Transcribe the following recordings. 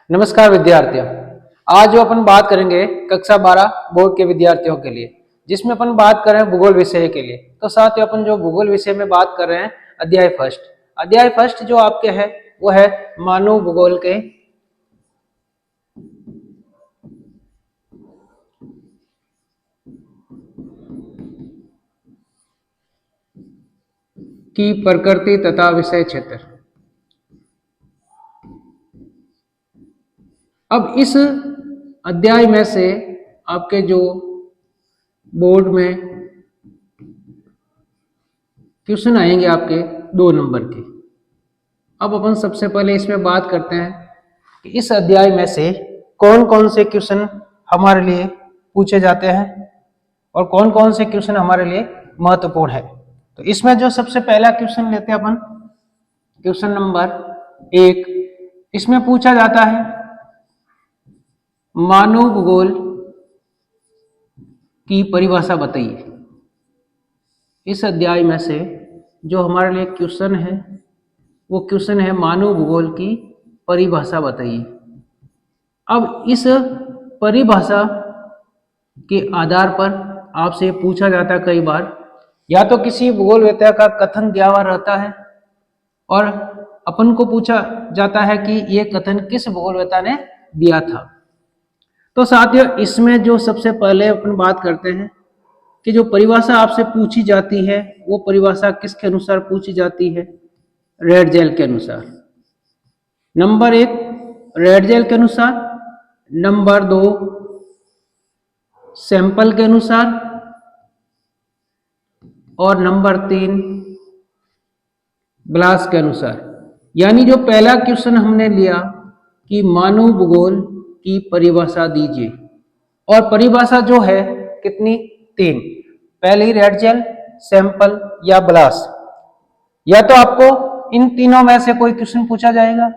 नमस्कार विद्यार्थियों। आज जो अपन बात करेंगे कक्षा 12 बोर्ड के विद्यार्थियों के लिए, जिसमें अपन बात कर रहे हैं भूगोल विषय के लिए। तो साथ ही अपन जो भूगोल विषय में बात कर रहे हैं अध्याय फर्स्ट जो आपके है वो है मानव भूगोल के की प्रकृति तथा विषय क्षेत्र। अब इस अध्याय में से आपके जो बोर्ड में क्वेश्चन आएंगे आपके 2 नंबर के। अब अपन सबसे पहले इसमें बात करते हैं कि इस अध्याय में से कौन कौन से क्वेश्चन हमारे लिए पूछे जाते हैं और कौन कौन से क्वेश्चन हमारे लिए महत्वपूर्ण है। तो इसमें जो सबसे पहला क्वेश्चन लेते हैं अपन, क्वेश्चन नंबर 1, इसमें पूछा जाता है मानव भूगोल की परिभाषा बताइए। इस अध्याय में से जो हमारे लिए क्वेश्चन है वो क्वेश्चन है मानव भूगोल की परिभाषा बताइए। अब इस परिभाषा के आधार पर आपसे पूछा जाता है कई बार, या तो किसी भूगोलवेत्ता का कथन दिया हुआ रहता है और अपन को पूछा जाता है कि ये कथन किस भूगोलवेत्ता ने दिया था। तो साथियों, इसमें जो सबसे पहले अपन बात करते हैं कि जो परिभाषा आपसे पूछी जाती है वो परिभाषा किसके अनुसार पूछी जाती है? रेडजेल के अनुसार। नंबर 1 रेडजेल के अनुसार, नंबर 2 सैंपल के अनुसार और नंबर 3 ब्लास के अनुसार। यानी जो पहला क्वेश्चन हमने लिया कि मानव भूगोल की परिभाषा दीजिए, और परिभाषा जो है कितनी? 3। पहली रेडजेल, सैंपल या ब्लास। या तो आपको इन तीनों में से कोई क्वेश्चन पूछा जाएगा,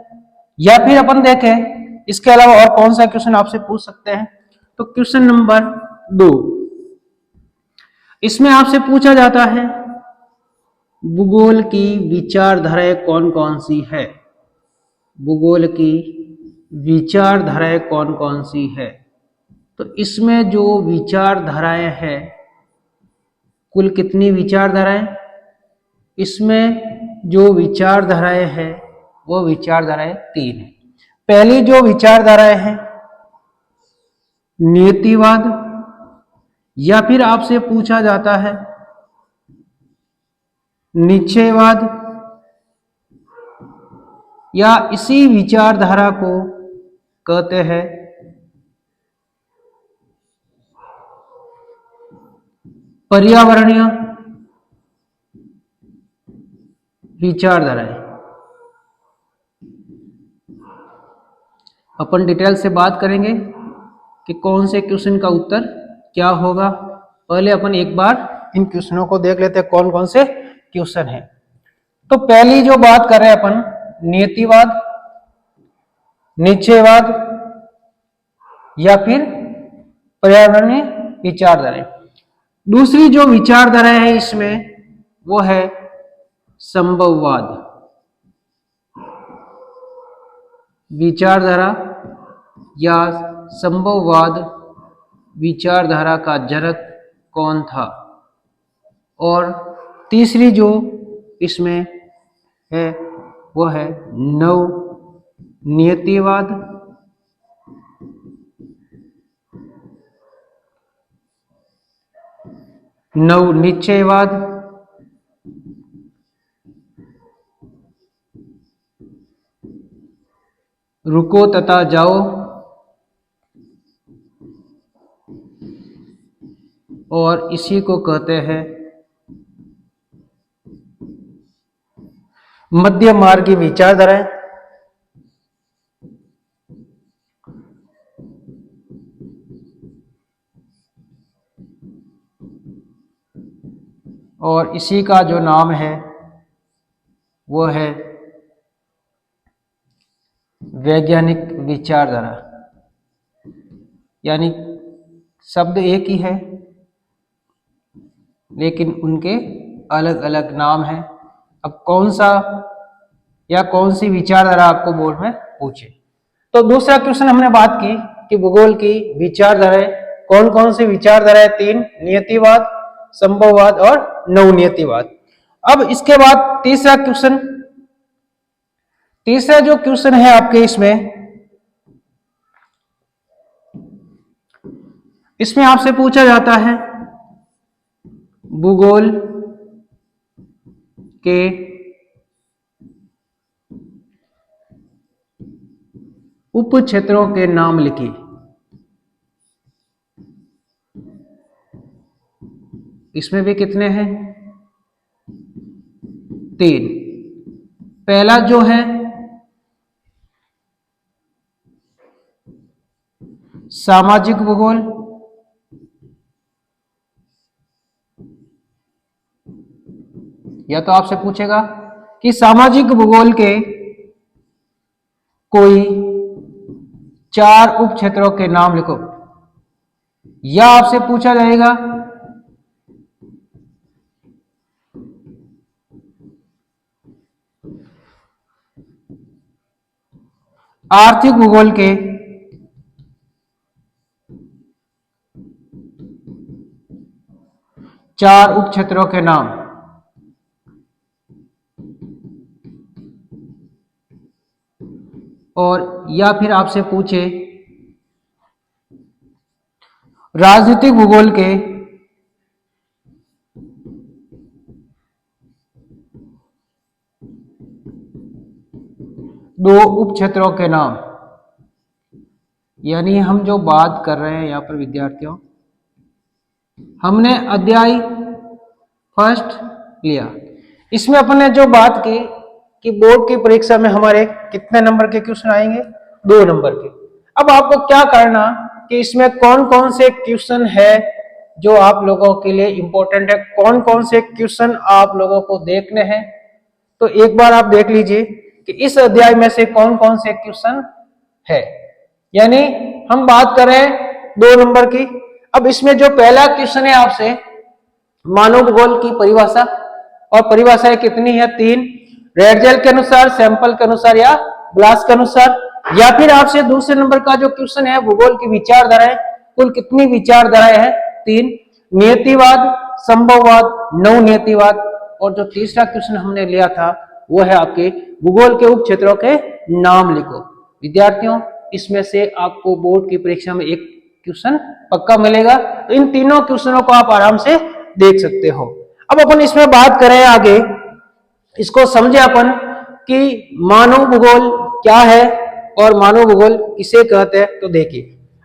या फिर अपन देखें इसके अलावा और कौन सा क्वेश्चन आपसे पूछ सकते हैं। तो क्वेश्चन नंबर 2, इसमें आपसे पूछा जाता है भूगोल की विचारधाराएं कौन कौन सी है। भूगोल की विचारधाराएं कौन कौन सी है। तो इसमें जो विचारधाराएं हैं, कुल कितनी विचारधाराएं? इसमें जो विचारधाराएं हैं वो विचारधाराएं 3 है। पहली जो विचारधाराएं हैं नियतिवाद, या फिर आपसे पूछा जाता है निश्चयवाद, या इसी विचारधारा को कहते हैं पर्यावरणीय विचारधाराएं। अपन डिटेल से बात करेंगे कि कौन से क्वेश्चन का उत्तर क्या होगा। पहले अपन एक बार इन क्वेश्चनों को देख लेते हैं कौन कौन से क्वेश्चन है। तो पहली जो बात कर रहे हैं अपन, नियतिवाद, निश्चयवाद या फिर पर्यावरणीय विचारधाराएं। दूसरी जो विचारधारा है इसमें वो है संभववाद। विचारधारा या संभववाद विचारधारा का जनक कौन था। और तीसरी जो इसमें है वो है नव नियतिवाद, नव निश्चयवाद, रुको तथा जाओ, और इसी को कहते हैं मध्य मार्गी विचारधाराएं। और इसी का जो नाम है वो है वैज्ञानिक विचारधारा। यानी शब्द एक ही है लेकिन उनके अलग अलग नाम हैं। अब कौन सा या कौन सी विचारधारा आपको बोर्ड में पूछे। तो दूसरा क्वेश्चन हमने बात की कि भूगोल की विचारधाराएं कौन कौन सी विचारधाराएं, 3, नियतिवाद, संभववाद और नवनियतिवाद। अब इसके बाद तीसरा जो क्वेश्चन है आपके इसमें आपसे पूछा जाता है भूगोल के उप क्षेत्रों के नाम लिखिए। इसमें भी कितने हैं? 3। पहला जो है सामाजिक भूगोल, या तो आपसे पूछेगा कि सामाजिक भूगोल के कोई 4 उप क्षेत्रों के नाम लिखो, या आपसे पूछा जाएगा आर्थिक भूगोल के 4 उप क्षेत्रों के नाम। और या फिर आपसे पूछे राजनीतिक भूगोल के 2 उप क्षेत्रों के नाम। यानी हम जो बात कर रहे हैं यहाँ पर विद्यार्थियों, हमने अध्याय फर्स्ट लिया, इसमें अपन ने जो बात की कि बोर्ड की परीक्षा में हमारे कितने नंबर के क्वेश्चन आएंगे? 2 नंबर के। अब आपको क्या करना कि इसमें कौन कौन से क्वेश्चन है जो आप लोगों के लिए इंपॉर्टेंट है, कौन कौन से क्वेश्चन आप लोगों को देखने हैं। तो एक बार आप देख लीजिए कि इस अध्याय में से कौन कौन से क्वेश्चन है। यानी हम बात कर रहे हैं 2 नंबर की। अब इसमें जो पहला क्वेश्चन है आपसे मानव भूगोल की परिभाषा, और परिभाषाएं कितनी है? 3। रेड जेल के अनुसार, सैंपल के अनुसार या ग्लास के अनुसार। या फिर आपसे दूसरे नंबर का जो क्वेश्चन है भूगोल की विचारधाराएं, कुल कितनी विचारधाराएं हैं? 3। नियतिवाद, संभववाद, नवनियतिवाद। और जो तीसरा क्वेश्चन हमने लिया था वो है आपके भूगोल के उप क्षेत्रों के नाम लिखो। विद्यार्थियों, इसमें से आपको बोर्ड की परीक्षा में एक क्वेश्चन पक्का मिलेगा। तो इन तीनों क्वेश्चनों को आप आराम से देख सकते हो। अब अपन इसमें बात करें आगे, इसको समझे अपन कि मानव भूगोल क्या है और मानव भूगोल किसे कहते हैं। तो देखिए,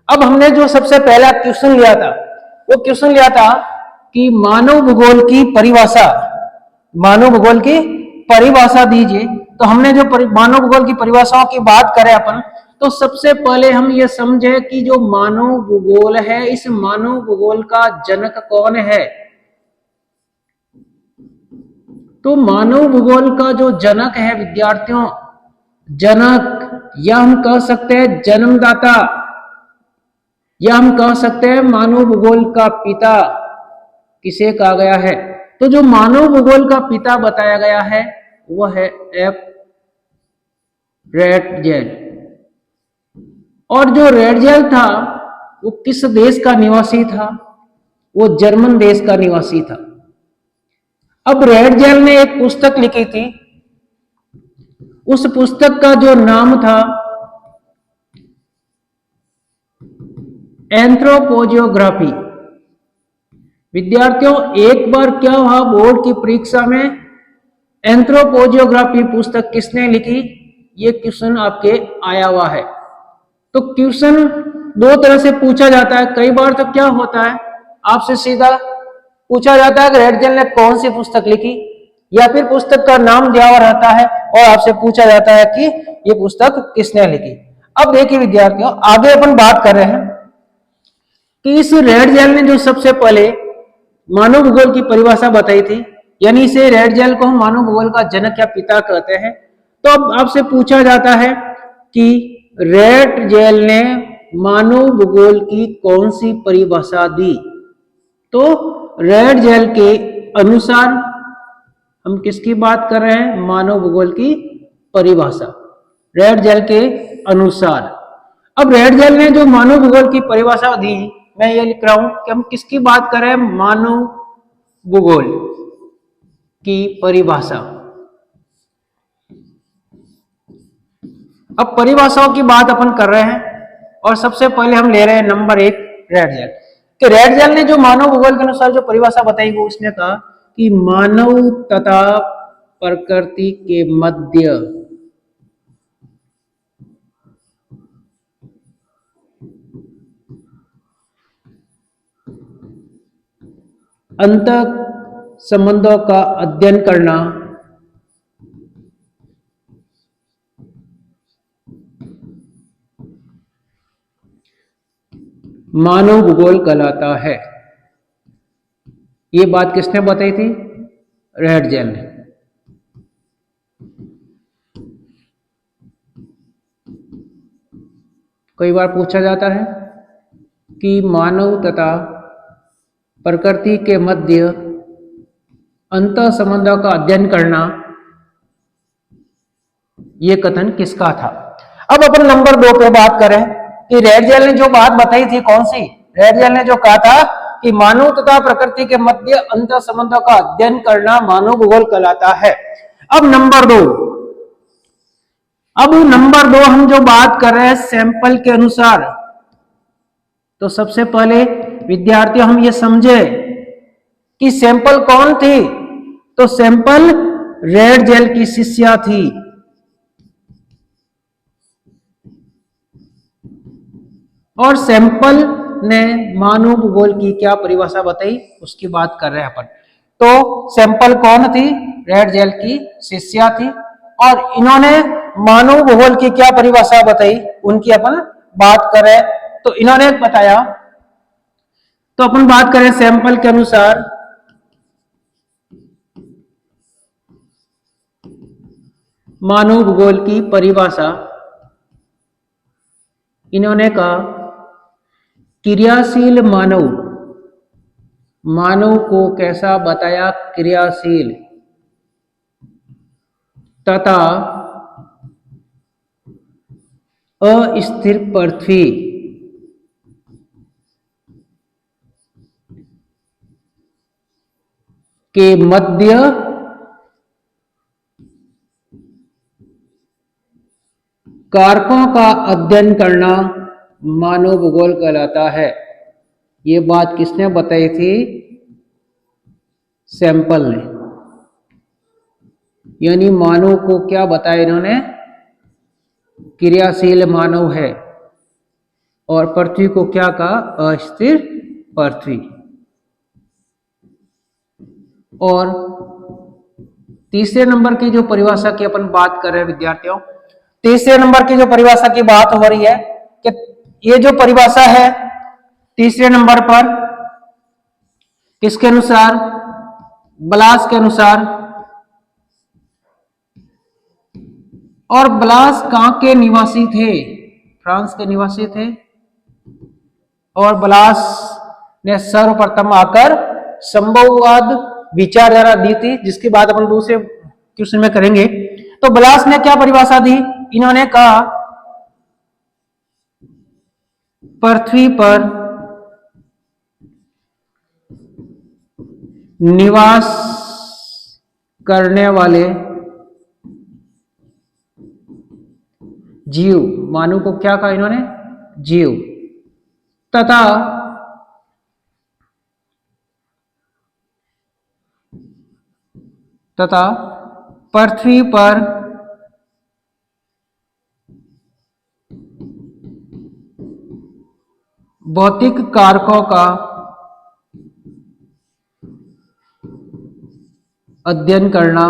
अब हमने जो सबसे पहला क्वेश्चन लिया था वो क्वेश्चन लिया था कि मानव भूगोल की परिभाषा, मानव भूगोल की परिभाषा दीजिए। तो हमने जो मानव भूगोल की परिभाषाओं की बात करें अपन, तो सबसे पहले हम ये समझे कि जो मानव भूगोल है, इस मानव भूगोल का जनक कौन है। तो मानव भूगोल का जो जनक है विद्यार्थियों, जनक या हम कह सकते हैं जन्मदाता, या हम कह सकते हैं मानव भूगोल का पिता किसे कहा गया है। तो जो मानव भूगोल का पिता बताया गया है वह है एफ रेडजेल। और जो रेडजेल था वो किस देश का निवासी था? वो जर्मन देश का निवासी था। अब रेडजेल ने एक पुस्तक लिखी थी, उस पुस्तक का जो नाम था एंथ्रोपोजियोग्राफी। विद्यार्थियों, एक बार क्या हुआ बोर्ड की परीक्षा में, एंथ्रोपोजियोग्राफी पुस्तक किसने लिखी? ये क्वेश्चन आपके आया हुआ है। तो क्वेश्चन 2 तरह से पूछा जाता है। कई बार तो क्या होता है, आपसे सीधा पूछा जाता है कि रेडजेल ने कौन सी पुस्तक लिखी, या फिर पुस्तक का नाम दिया हुआ रहता है और आपसे पूछा जाता है कि ये पुस्तक किसने लिखी। अब देखिए विद्यार्थियों, आगे अपन बात कर रहे हैं कि इस रेडजेल ने जो सबसे पहले मानव भूगोल की परिभाषा बताई थी, यानी इसे रेडजेल को हम मानव भूगोल का जनक या पिता कहते हैं। तो अब आपसे पूछा जाता है कि रेडजेल ने मानव भूगोल की कौन सी परिभाषा दी। तो रेडजेल के अनुसार, हम किसकी बात कर रहे हैं? मानव भूगोल की परिभाषा रेडजेल के अनुसार। अब रेडजेल ने जो मानव भूगोल की परिभाषा दी, मैं ये लिख रहा हूं कि हम किसकी बात कर रहे हैं, मानव भूगोल की परिभाषा। अब परिभाषाओं की बात अपन कर रहे हैं और सबसे पहले हम ले रहे हैं नंबर 1 रेडजेल। कि रेडजेल ने जो मानव भूगोल के अनुसार जो परिभाषा बताई वो उसने कहा कि मानव तथा प्रकृति के मध्य अंत संबंधों का अध्ययन करना मानव भूगोल कहलाता है। ये बात किसने बताई थी, रेडजेल ने। कई बार पूछा जाता है कि मानव तथा प्रकृति के मध्य अंत संबंधों का अध्ययन करना, यह कथन किसका था। अब अपन नंबर 2 पे बात करें कि रेडजेल ने जो बात बताई थी कौन सी, रेडजेल ने जो कहा था कि मानव तथा प्रकृति के मध्य अंत संबंधों का अध्ययन करना मानव भूगोल कहलाता है। अब नंबर 2 हम जो बात कर रहे हैं सैंपल के अनुसार, तो सबसे पहले विद्यार्थियों हम ये समझे कि सैंपल कौन थी, तो सैंपल रेडजेल की शिष्या थी। और सैंपल ने मानव भूगोल की क्या परिभाषा बताई उसकी बात कर रहे हैं अपन। तो सैंपल कौन थी, रेडजेल की शिष्या थी और इन्होंने मानव भूगोल की क्या परिभाषा बताई उनकी अपन बात करें। तो इन्होंने बताया, तो अपन बात करें सैंपल के अनुसार मानव भूगोल की परिभाषा, इन्होंने कहा क्रियाशील मानव को कैसा बताया, क्रियाशील तथा अस्थिर पृथ्वी के मध्य कारकों का अध्ययन करना मानव भूगोल कहलाता है। ये बात किसने बताई थी, सैंपल ने। यानी मानव को क्या बताया इन्होंने, क्रियाशील मानव है और पृथ्वी को क्या कहा, अस्थिर पृथ्वी। और तीसरे नंबर की जो परिभाषा की अपन बात कर रहे हैं विद्यार्थियों, तीसरे नंबर की जो परिभाषा की बात हो रही है कि ये जो परिभाषा है तीसरे नंबर पर किसके अनुसार, ब्लास के अनुसार। और ब्लास कहां के निवासी थे, फ्रांस के निवासी थे। और ब्लास ने सर्वप्रथम आकर संभववाद विचारधारा दी थी, जिसकी बात अपन दूसरे क्वेश्चन में करेंगे। तो ब्लास ने क्या परिभाषा दी, इन्होंने कहा पृथ्वी पर निवास करने वाले जीव, मानव को क्या कहा इन्होंने, जीव, तथा पृथ्वी पर भौतिक कारकों का अध्ययन करना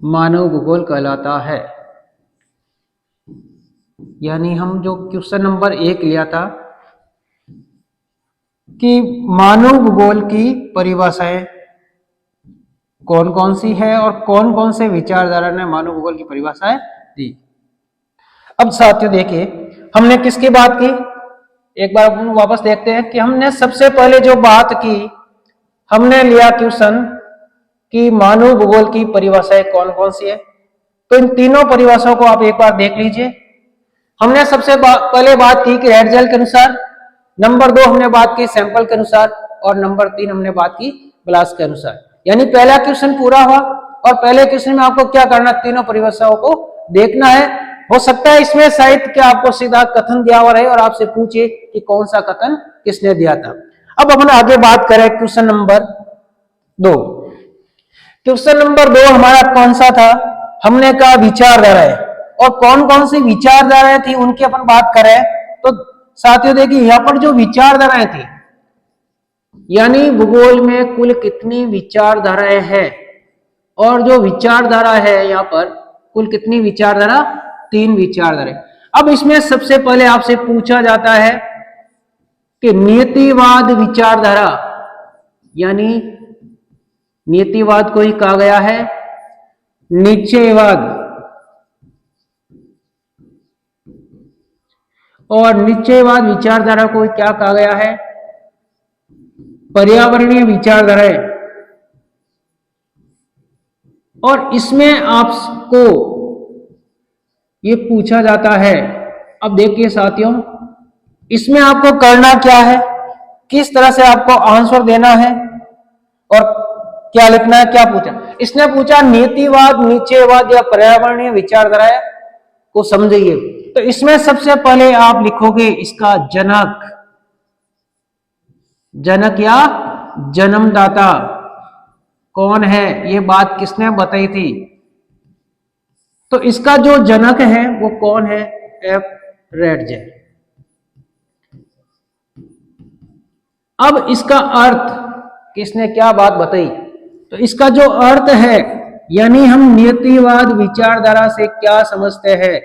मानव भूगोल कहलाता है। यानी हम जो क्वेश्चन नंबर 1 लिया था कि मानव भूगोल की परिभाषाएं कौन कौन सी है और कौन कौन से विचारधारा ने मानव भूगोल की परिभाषाएं दी। अब साथियों देखिए हमने किसकी बात की, एक बार वापस देखते हैं कि हमने सबसे पहले जो बात की, हमने लिया क्वेश्चन कि मानव भूगोल की परिभाषाएं कौन कौन सी है। तो इन तीनों परिभाषाओं को आप एक बार देख लीजिए हमने सबसे पहले बात की कि रेड जेल के अनुसार, नंबर 2 हमने बात की सैंपल के अनुसार, और नंबर 3 हमने बात की ब्लास्ट के अनुसार। यानी पहला क्वेश्चन पूरा हुआ, और पहले क्वेश्चन में आपको क्या करना, तीनों परिभाषाओं को देखना है। हो सकता है इसमें शायद क्या आपको सीधा कथन दिया हुआ रहे और आपसे पूछे कि कौन सा कथन किसने दिया था। अब अपन आगे बात करें क्वेश्चन नंबर 2। क्वेश्चन नंबर 2 हमारा कौन सा था, हमने कहा विचारधाराएं, और कौन कौन सी विचारधाराएं थी उनकी अपन बात करें तो साथियों देखिए यहां पर जो विचारधाराएं थी, यानी भूगोल में कुल कितनी विचारधाराएं हैं, और जो विचारधारा है यहां पर कुल कितनी विचारधारा, 3 विचारधाराएं। अब इसमें सबसे पहले आपसे पूछा जाता है कि नियतिवाद विचारधारा, यानी नियतिवाद को ही कहा गया है निश्चयवाद, और निश्चयवाद विचारधारा को क्या कहा गया है, पर्यावरणीय विचारधाराएं। और इसमें आपको ये पूछा जाता है, अब देखिए साथियों, इसमें आपको करना क्या है, किस तरह से आपको आंसर देना है और क्या लिखना है, क्या पूछा। इसने पूछा नीतिवाद, निश्चयवाद या पर्यावरणीय विचारधाराएं को समझिए। तो इसमें सबसे पहले आप लिखोगे इसका जनक, जनक या जन्मदाता कौन है, ये बात किसने बताई थी। तो इसका जो जनक है वो कौन है, एफ रेडजेल। अब इसका अर्थ किसने क्या बात बताई, तो इसका जो अर्थ है, यानी हम नियतिवाद विचारधारा से क्या समझते हैं,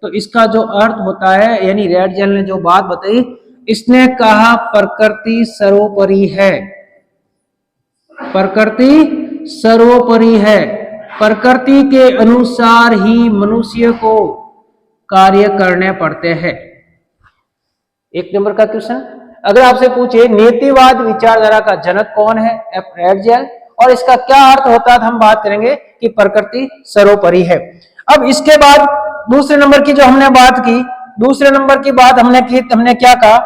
तो इसका जो अर्थ होता है, यानी रेडजेल ने जो बात बताई, इसने कहा प्रकृति सर्वोपरि है, प्रकृति सर्वोपरि है, प्रकृति के अनुसार ही मनुष्य को कार्य करने पड़ते हैं। एक नंबर का क्वेश्चन, अगर आपसे पूछे नीतिवाद विचारधारा का जनक कौन है, एफ रेडजेल, और इसका क्या अर्थ होता है, तो हम बात करेंगे कि प्रकृति सर्वोपरि है। अब इसके बाद दूसरे नंबर की जो हमने बात की, दूसरे नंबर की बात हमने की, हमने क्या कहा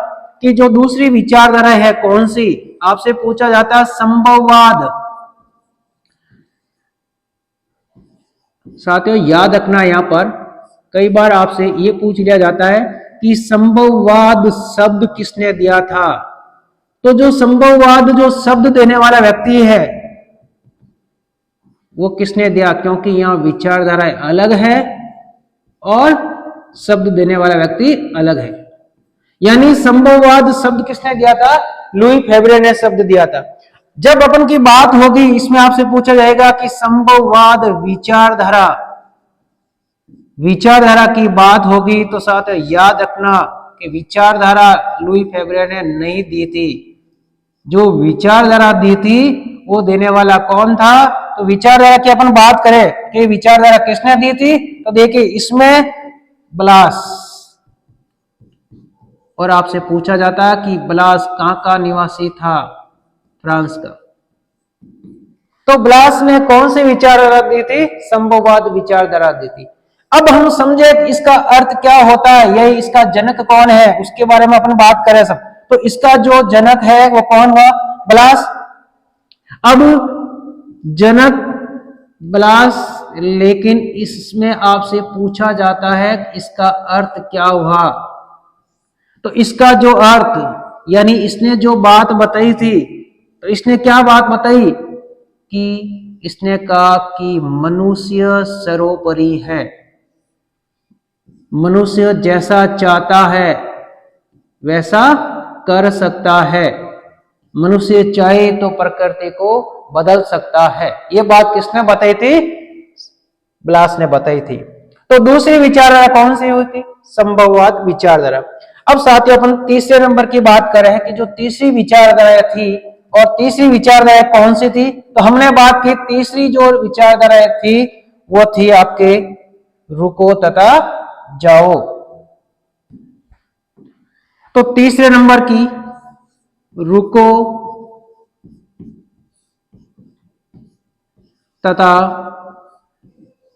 कि जो दूसरी विचारधारा है कौन सी, आपसे पूछा जाता है संभववाद। साथियों याद रखना, यहां पर कई बार आपसे ये पूछ लिया जाता है कि संभववाद शब्द किसने दिया था। तो जो संभववाद जो शब्द देने वाला व्यक्ति है वो किसने दिया, क्योंकि यहां विचारधाराएं अलग है और शब्द देने वाला व्यक्ति अलग है। यानी संभववाद शब्द किसने दिया था, लुई फेब्रे ने शब्द दिया था। जब अपन की बात होगी इसमें आपसे पूछा जाएगा कि संभववाद विचारधारा, विचारधारा की बात होगी तो साथ याद रखना कि विचारधारा लुई फेब्रे ने नहीं दी थी, जो विचारधारा दी थी वो देने वाला कौन था। तो विचारधारा की अपन बात करें कि विचारधारा किसने दी थी, तो देखिए इसमें ब्लास, और आपसे पूछा जाता है कि ब्लास कहां का निवासी था, फ्रांस का। तो ब्लास ने कौन सी विचारधारा दी थी, संभववाद विचारधारा दी थी। अब हम समझे इसका अर्थ क्या होता है, यही इसका जनक कौन है उसके बारे में अपन बात करें सब। तो इसका जो जनक है वो कौन हुआ, ब्लास। अब जनक ब्लास, लेकिन इसमें आपसे पूछा जाता है इसका अर्थ क्या हुआ। तो इसका जो अर्थ, यानी इसने जो बात बताई थी, तो इसने क्या बात बताई कि इसने कहा कि मनुष्य सर्वोपरि है, मनुष्य जैसा चाहता है वैसा कर सकता है, मनुष्य चाहे तो प्रकृति को बदल सकता है। ये बात किसने बताई थी, ब्लास ने बताई थी। तो दूसरी विचारधारा कौन सी हुई थी, संभववाद विचारधारा। अब साथियों अपन तीसरे नंबर की बात कर रहे हैं कि जो तीसरी विचारधारा थी, और तीसरी विचारधारा कौन सी थी, तो हमने बात की तीसरी जो विचारधारा थी वो थी आपके रुको तथा जाओ। तो तीसरे नंबर की रुको तथा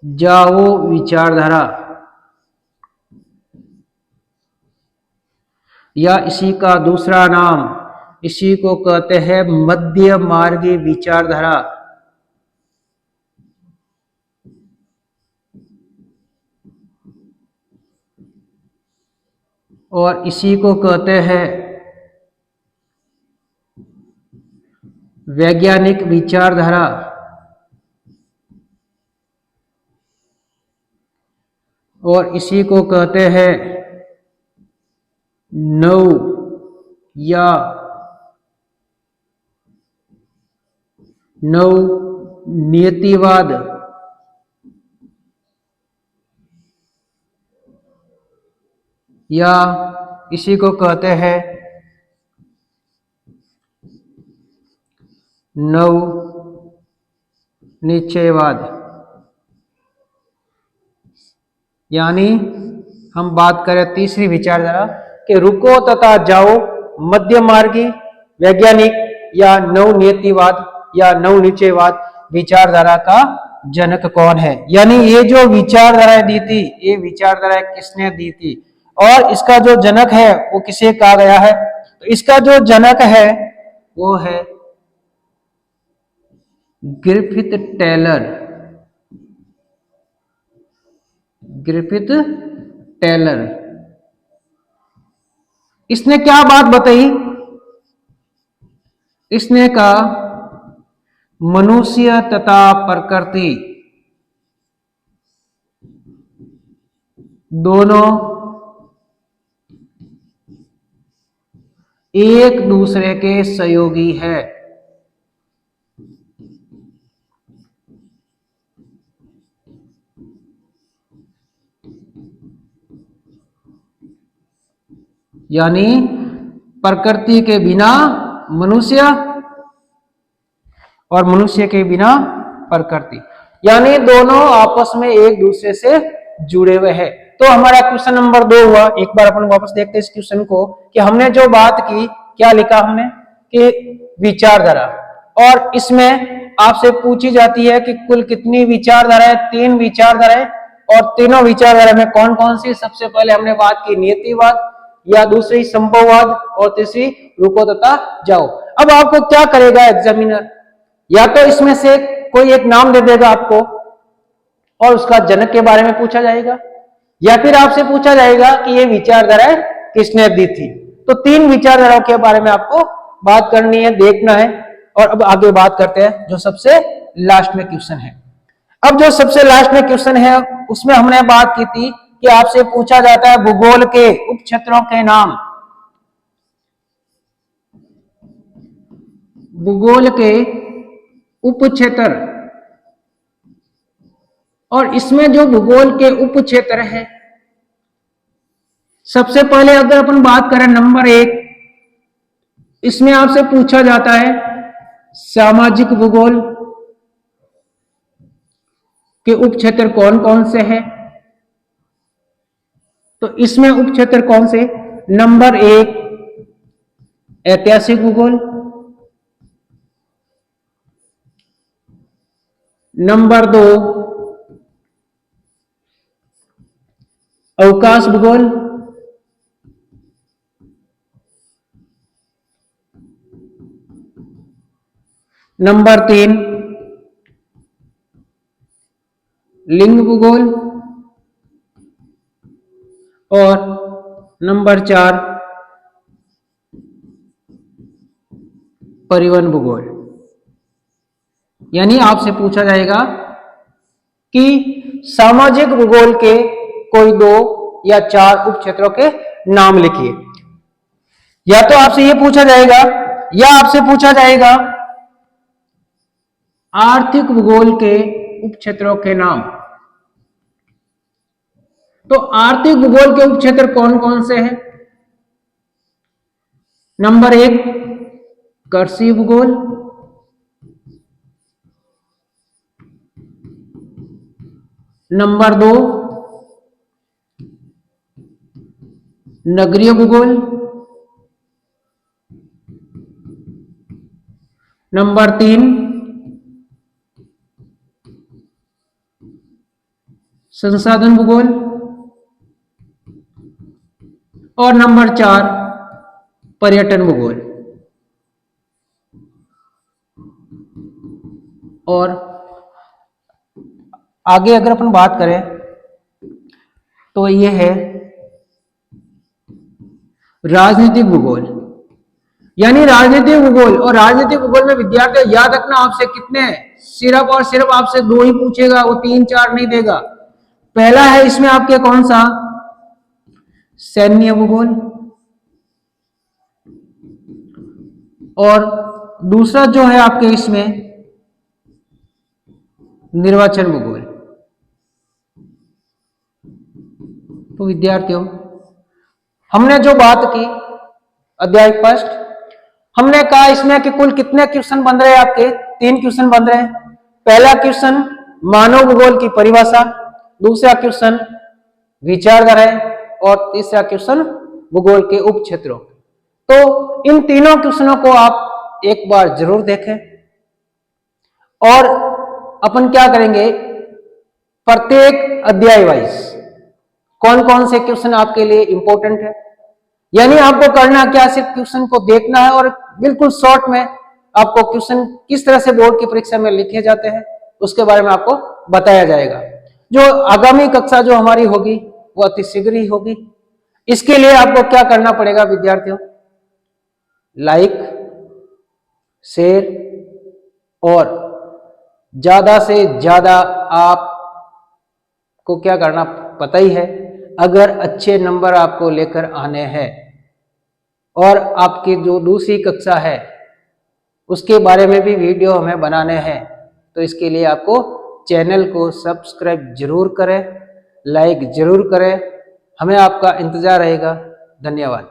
जाओ विचारधारा, या इसी का दूसरा नाम, इसी को कहते हैं मध्य मार्गी विचारधारा। और इसी को कहते हैं वैज्ञानिक विचारधारा। और इसी को कहते हैं नव या नव नियतिवाद। या इसी को कहते हैं नव निश्चयवाद। यानी हम बात करें तीसरी विचारधारा कि रुको तथा जाओ, मध्य मार्गी, वैज्ञानिक या नव नियतिवाद या नव निश्चयवाद विचारधारा का जनक कौन है। यानी ये जो विचारधारा दी थी, ये विचारधारा किसने दी थी और इसका जो जनक है वो किसे कहा गया है। तो इसका जो जनक है वो है ग्रिफिथ टेलर। Griffith Taylor. इसने क्या बात बताई, इसने कहा मनुष्य तथा प्रकृति दोनों एक दूसरे के सहयोगी है। यानी प्रकृति के बिना मनुष्य और मनुष्य के बिना प्रकृति, यानी दोनों आपस में एक दूसरे से जुड़े हुए हैं। तो हमारा क्वेश्चन नंबर 2 हुआ। एक बार अपन वापस देखते हैं इस क्वेश्चन को कि हमने जो बात की, क्या लिखा हमने कि विचारधारा, और इसमें आपसे पूछी जाती है कि कुल कितनी विचारधाराएं, 3 विचारधाराएं, और तीनों विचारधारा में कौन कौन सी। सबसे पहले हमने बात की नियतिवाद, या दूसरी संभववाद, और तीसरी रुको तथा जाओ। अब आपको क्या करेगा एग्जामिनर, या तो इसमें से कोई एक नाम दे देगा आपको और उसका जनक के बारे में पूछा जाएगा, या फिर आपसे पूछा जाएगा कि ये विचारधाराएं किसने दी थी। तो 3 विचारधाराओं के बारे में आपको बात करनी है, देखना है। और अब आगे बात करते हैं जो सबसे लास्ट में क्वेश्चन है। अब जो सबसे लास्ट में क्वेश्चन है उसमें हमने बात की थी कि आपसे पूछा जाता है भूगोल के उप क्षेत्रों के नाम। भूगोल के उप क्षेत्र, और इसमें जो भूगोल के उप क्षेत्र है, सबसे पहले अगर अपन बात करें नंबर 1, इसमें आपसे पूछा जाता है सामाजिक भूगोल के उप क्षेत्र कौन कौन से हैं। तो इसमें उप क्षेत्र कौन से, नंबर 1 ऐतिहासिक भूगोल, नंबर 2 अवकाश भूगोल, नंबर 3 लिंग भूगोल, और नंबर 4 परिवहन भूगोल। यानी आपसे पूछा जाएगा कि सामाजिक भूगोल के कोई 2 या 4 उप क्षेत्रों के नाम लिखिए। या तो आपसे यह पूछा जाएगा, या आपसे पूछा जाएगा आर्थिक भूगोल के उप क्षेत्रों के नाम। तो आर्थिक भूगोल के उप क्षेत्र कौन कौन से हैं, नंबर 1 कृषि भूगोल, नंबर 2 नगरीय भूगोल, नंबर 3 संसाधन भूगोल, और नंबर 4 पर्यटन भूगोल। और आगे अगर अपन बात करें तो ये है राजनीतिक भूगोल। यानी राजनीतिक भूगोल, और राजनीतिक भूगोल में विद्यार्थी याद रखना आपसे कितने, सिर्फ और सिर्फ आपसे 2 ही पूछेगा, वो 3 4 नहीं देगा। पहला है इसमें आपके कौन सा, सैन्य भूगोल, और दूसरा जो है आपके इसमें निर्वाचन भूगोल। तो विद्यार्थियों हमने जो बात की अध्याय फर्स्ट, हमने कहा इसमें कि कुल कितने क्वेश्चन बन रहे हैं आपके, 3 क्वेश्चन बन रहे हैं। पहला क्वेश्चन मानव भूगोल की परिभाषा, दूसरा क्वेश्चन विचारधाराएं, और तीसरा क्वेश्चन भूगोल के उप क्षेत्रों। तो इन तीनों क्वेश्चनों को आप एक बार जरूर देखें, और अपन क्या करेंगे, प्रत्येक अध्याय वाइज कौन कौन से क्वेश्चन आपके लिए इंपॉर्टेंट है। यानी आपको करना क्या, सिर्फ क्वेश्चन को देखना है, और बिल्कुल शॉर्ट में आपको क्वेश्चन किस तरह से बोर्ड की परीक्षा में लिखे जाते हैं उसके बारे में आपको बताया जाएगा। जो आगामी कक्षा जो हमारी होगी वो अति शीघ्र ही होगी। इसके लिए आपको क्या करना पड़ेगा विद्यार्थियों, लाइक, शेयर, और ज्यादा से ज्यादा आपको क्या करना पता ही है, अगर अच्छे नंबर आपको लेकर आने हैं और आपकी जो दूसरी कक्षा है उसके बारे में भी वीडियो हमें बनाने हैं, तो इसके लिए आपको चैनल को सब्सक्राइब जरूर करें, लाइक जरूर करें। हमें आपका इंतजार रहेगा। धन्यवाद।